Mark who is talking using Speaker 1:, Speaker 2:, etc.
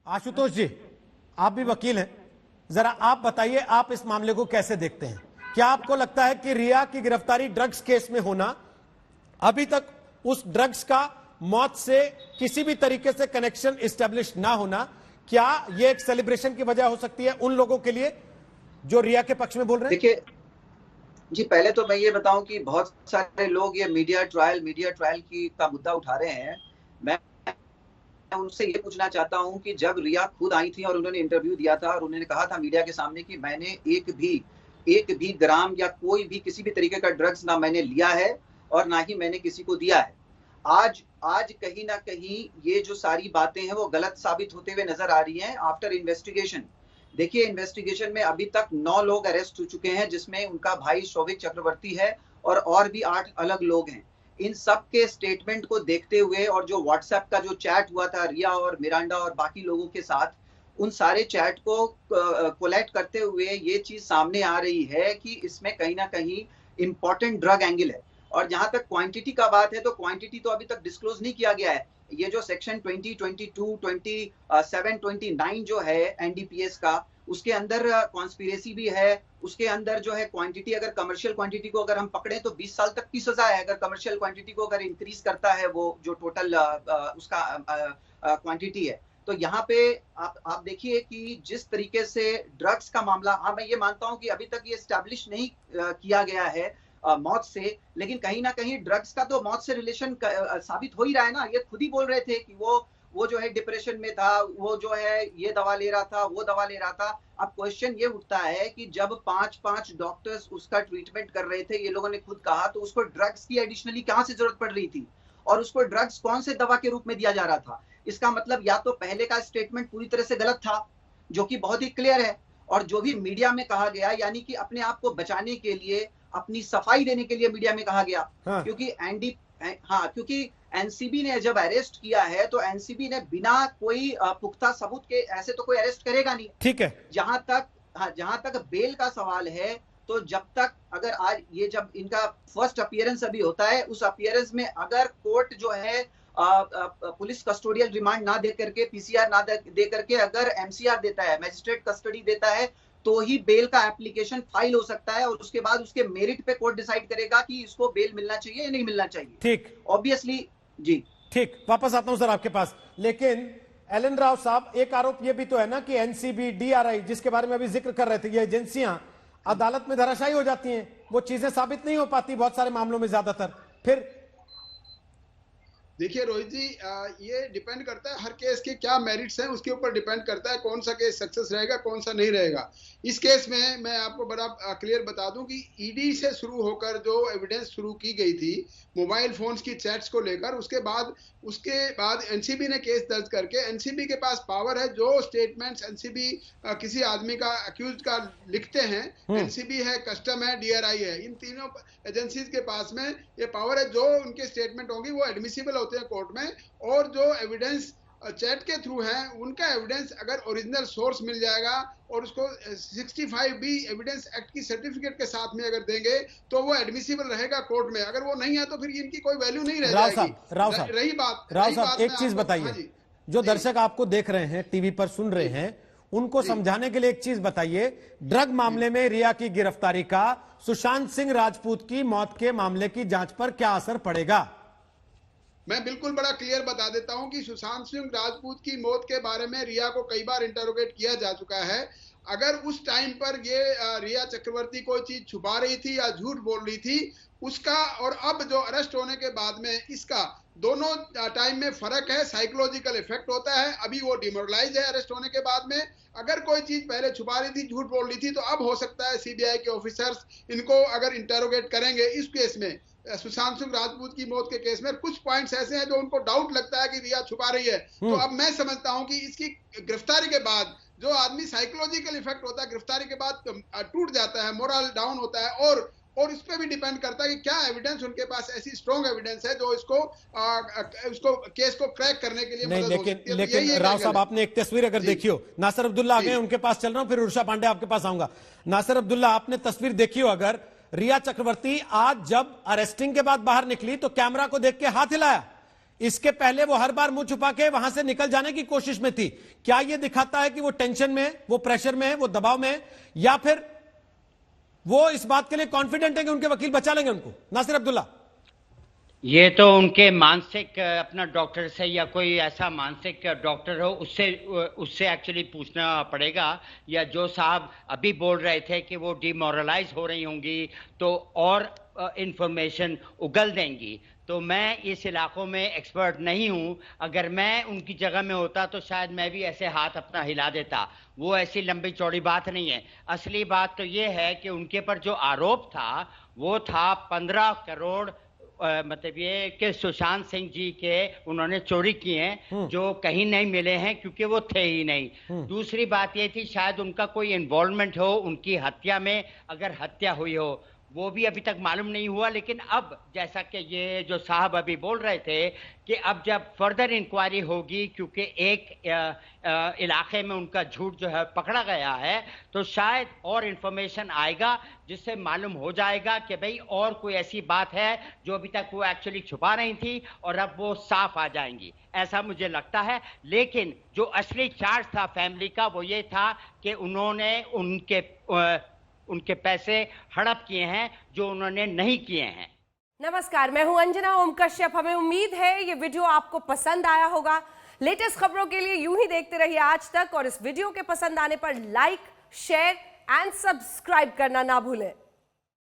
Speaker 1: आशुतोष जी, आप भी वकील हैं, जरा आप बताइए, आप इस मामले को कैसे देखते हैं? क्या आपको लगता है कि रिया की गिरफ्तारी ड्रग्स केस में होना, अभी तक उस ड्रग्स का मौत से किसी भी तरीके से कनेक्शन एस्टेब्लिश ना होना, क्या यह एक सेलिब्रेशन की वजह हो सकती है उन लोगों के लिए जो रिया के पक्ष में बोल रहे हैं?
Speaker 2: देखिए जी, पहले तो मैं ये बताऊं कि बहुत सारे लोग ये मीडिया ट्रायल की का मुद्दा उठा रहे हैं। मैं उनसे ये पूछना चाहता हूं कि जब रिया खुद आई थी और उन्होंने इंटरव्यू दिया था और उन्होंने कहा था मीडिया के सामने कि मैंने एक भी ग्राम या कोई भी किसी भी तरीके का ड्रग्स ना मैंने लिया है और ना ही मैंने किसी को दिया है। आज कहीं ना कहीं ये जो सारी बातें हैं वो गलत साबित होते हुए नजर आ रही हैं आफ्टर इन्वेस्टिगेशन। देखिए, इन्वेस्टिगेशन में अभी तक 9 लोग अरेस्ट हो चुके हैं, जिसमें उनका भाई शौविक चक्रवर्ती है और भी 8 अलग लोग हैं। इन सब के स्टेटमेंट को देखते हुए और जो व्हाट्सएप का जो चैट हुआ था रिया और मिरांडा और बाकी लोगों के साथ, उन सारे चैट को कोलेक्ट करते हुए ये चीज सामने आ रही है कि इसमें कहीं ना कहीं इंपॉर्टेंट ड्रग एंगल है। और जहां तक क्वांटिटी का बात है तो क्वांटिटी तो अभी तक डिस्क्लोज नहीं किया गया है। ये जो सेक्शन 20, 22, 27, 29 जो है एनडीपीएस का, उसके अंदर कॉन्स्पिरेसी भी है। उसके अंदर जो है क्वांटिटी, अगर कमर्शियल क्वांटिटी को अगर हम पकड़े तो 20 साल तक की सजा है। अगर कमर्शियल क्वांटिटी को अगर इंक्रीज करता है वो जो टोटल उसका क्वांटिटी है, तो यहाँ पे आप देखिए कि जिस तरीके से ड्रग्स का मामला, हाँ मैं ये मानता हूँ कि अभी तक ये स्टैब्लिश नहीं किया गया है मौत से, लेकिन कहीं ना कहीं ड्रग्स का तो मौत से रिलेशन साबित हो ही रहा है ना। ये खुद ही बोल रहे थे कि वो जो है डिप्रेशन में था, वो जो है ये दवा ले रहा था, वो दवा ले रहा था। अब क्वेश्चन ये उठता है कि जब 5 डॉक्टर्स उसका ट्रीटमेंट कर रहे थे, ये लोगों ने खुद कहा, तो उसको ड्रग्स की एडिशनली कहां से जरूरत पड़ रही थी और उसको ड्रग्स कौन से दवा के रूप में दिया जा रहा था? इसका मतलब या तो पहले का स्टेटमेंट पूरी तरह से गलत था, जो कि बहुत ही क्लियर है, और जो भी मीडिया में कहा गया, यानी कि अपने आप को बचाने के लिए, अपनी सफाई देने के लिए मीडिया में कहा गया। हाँ। क्योंकि एनसीबी ने जब अरेस्ट किया है तो एनसीबी ने बिना कोई पुख्ता सबूत के ऐसे तो कोई अरेस्ट करेगा नहीं।
Speaker 1: ठीक है।
Speaker 2: जहां तक बेल का सवाल है, तो जब तक, अगर आज ये जब इनका फर्स्ट अपीयरेंस अभी होता है, उस अपीयरेंस में अगर कोर्ट जो है पुलिस कस्टोडियल रिमांड ना दे करके, पीसीआर ना दे करके अगर एमसीआर देता है, मैजिस्ट्रेट कस्टडी देता है, तो ही बेल का एप्लीकेशन फाइल हो सकता है और उसके बाद उसके मेरिट पे कोर्ट डिसाइड करेगा कि इसको बेल मिलना चाहिए या नहीं मिलना चाहिए।
Speaker 1: ठीक,
Speaker 2: ऑब्वियसली जी।
Speaker 1: ठीक, वापस आता हूं सर आपके पास। लेकिन एलन राव साहब, एक आरोप ये भी तो है ना कि एनसीबी, डीआरआई, जिसके बारे में अभी जिक्र कर रहे थे, ये एजेंसियां अदालत में धराशायी हो जाती हैं, वो चीजें साबित नहीं हो पाती बहुत सारे मामलों में ज्यादातर। फिर
Speaker 3: देखिए रोहित जी, ये डिपेंड करता है हर केस के क्या मेरिट्स हैं, उसके ऊपर डिपेंड करता है कौन सा केस सक्सेस रहेगा, कौन सा नहीं रहेगा। इस केस में मैं आपको बड़ा क्लियर बता दूं कि ईडी से शुरू होकर जो एविडेंस शुरू की गई थी मोबाइल फोन्स की चैट्स को लेकर, उसके बाद एनसीबी ने केस दर्ज करके, एनसीबी के पास पावर है, जो स्टेटमेंट्स एनसीबी किसी आदमी का, अक्यूज का लिखते हैं, एनसीबी है, कस्टम है, डीआरआई है, इन तीनों एजेंसीज के पास में ये पावर है। जो उनके स्टेटमेंट होंगी वो एडमिसिबल होते हैं कोर्ट में, और जो एविडेंस चैट के थ्रू है उनका एविडेंस अगर ओरिजिनल सोर्स मिल जाएगा और उसको 65B एविडेंस एक्ट की सर्टिफिकेट के साथ में अगर देंगे तो वो एडमिसिबल रहेगा कोर्ट में। अगर वो नहीं है तो फिर इनकी कोई वैल्यू नहीं रह जाएगी।
Speaker 1: राव साहब एक चीज बताइए, जो दर्शक आपको देख रहे हैं, टीवी पर सुन रहे हैं, उनको समझाने के लिए एक चीज बताइए, ड्रग मामले में रिया की गिरफ्तारी का सुशांत सिंह राजपूत की मौत के मामले की जांच पर क्या असर पड़ेगा?
Speaker 3: मैं बिल्कुल बड़ा क्लियर बता देता हूं कि सुशांत सिंह राजपूत की मौत के बारे में रिया को कई बार इंटरोगेट किया जा चुका है। अगर उस टाइम पर ये रिया चक्रवर्ती कोई चीज छुपा रही थी या झूठ बोल रही थी, उसका और अब जो अरेस्ट होने के बाद में इसका दोनों टाइम में फर्क है, साइकोलॉजिकल इफेक्ट होता है। अभी वो डिमोरलाइज है अरेस्ट होने के बाद में। अगर कोई चीज पहले छुपा रही थी, झूठ बोल रही थी, तो अब हो सकता है सीबीआई के ऑफिसर्स इनको अगर इंटरोगेट करेंगे इस केस में, सुशांत सिंह राजपूत की मौत के केस में कुछ पॉइंट्स ऐसे हैं जो उनको डाउट लगता है कि रिया छुपा रही है। तो अब मैं समझता हूं कि इसकी गिरफ्तारी के बाद जो आदमी साइकोलॉजिकल इफेक्ट होता है, गिरफ्तारी के बाद टूट जाता है, मोरल डाउन होता है, और इस पे भी डिपेंड करता है कि क्या एविडेंस उनके पास ऐसी स्ट्रॉन्ग एविडेंस है जो इसको केस को क्रैक करने के लिए
Speaker 1: नहीं। लेकिन राव साहब, आपने एक तस्वीर अगर देखी हो, नासिर अब्दुल्ला आ गए, उनके पास चल रहा हूं, फिर उर्षा पांडे आपके पास आऊंगा। नासिर अब्दुल्ला, आपने तस्वीर देखी हो अगर, रिया चक्रवर्ती आज जब अरेस्टिंग के बाद बाहर निकली तो कैमरा को देख के हाथ हिलाया, इसके पहले वो हर बार मुंह छुपा के वहां से निकल जाने की कोशिश में थी। क्या ये दिखाता है कि वो टेंशन में है, वो प्रेशर में है, वो दबाव में है, या फिर वो इस बात के लिए कॉन्फिडेंट है कि उनके वकील बचा लेंगे उनको? नासिर अब्दुल्ला,
Speaker 4: ये तो उनके मानसिक अपना डॉक्टर से या कोई ऐसा मानसिक डॉक्टर हो उससे एक्चुअली पूछना पड़ेगा। या जो साहब अभी बोल रहे थे कि वो डिमोरलाइज हो रही होंगी तो और इंफॉर्मेशन उगल देंगी, तो मैं इस इलाकों में एक्सपर्ट नहीं हूं। अगर मैं उनकी जगह में होता तो शायद मैं भी ऐसे हाथ अपना हिला देता। वो ऐसी लंबी चौड़ी बात नहीं है। असली बात तो ये है कि उनके पर जो आरोप था वो था 15 करोड़ मतलब ये कि सुशांत सिंह जी के उन्होंने चोरी किए हैं जो कहीं नहीं मिले हैं क्योंकि वो थे ही नहीं। दूसरी बात ये थी शायद उनका कोई इन्वॉल्वमेंट हो उनकी हत्या में, अगर हत्या हुई हो वो भी अभी तक मालूम नहीं हुआ। लेकिन अब जैसा कि ये जो साहब अभी बोल रहे थे कि अब जब फर्दर इंक्वायरी होगी क्योंकि एक इलाके में उनका झूठ जो है पकड़ा गया है, तो शायद और इंफॉर्मेशन आएगा जिससे मालूम हो जाएगा कि भाई और कोई ऐसी बात है जो अभी तक वो एक्चुअली छुपा रही थी और अब वो साफ आ जाएंगी, ऐसा मुझे लगता है। लेकिन जो असली चार्ज था फैमिली का वो ये था कि उन्होंने उनके पैसे हड़प किए हैं जो उन्होंने नहीं किए हैं।
Speaker 5: नमस्कार, मैं हूं अंजना ओम कश्यप। हमें उम्मीद है ये वीडियो आपको पसंद आया होगा। लेटेस्ट खबरों के लिए यूं ही देखते रहिए आज तक, और इस वीडियो के पसंद आने पर लाइक, शेयर एंड सब्सक्राइब करना ना भूलें।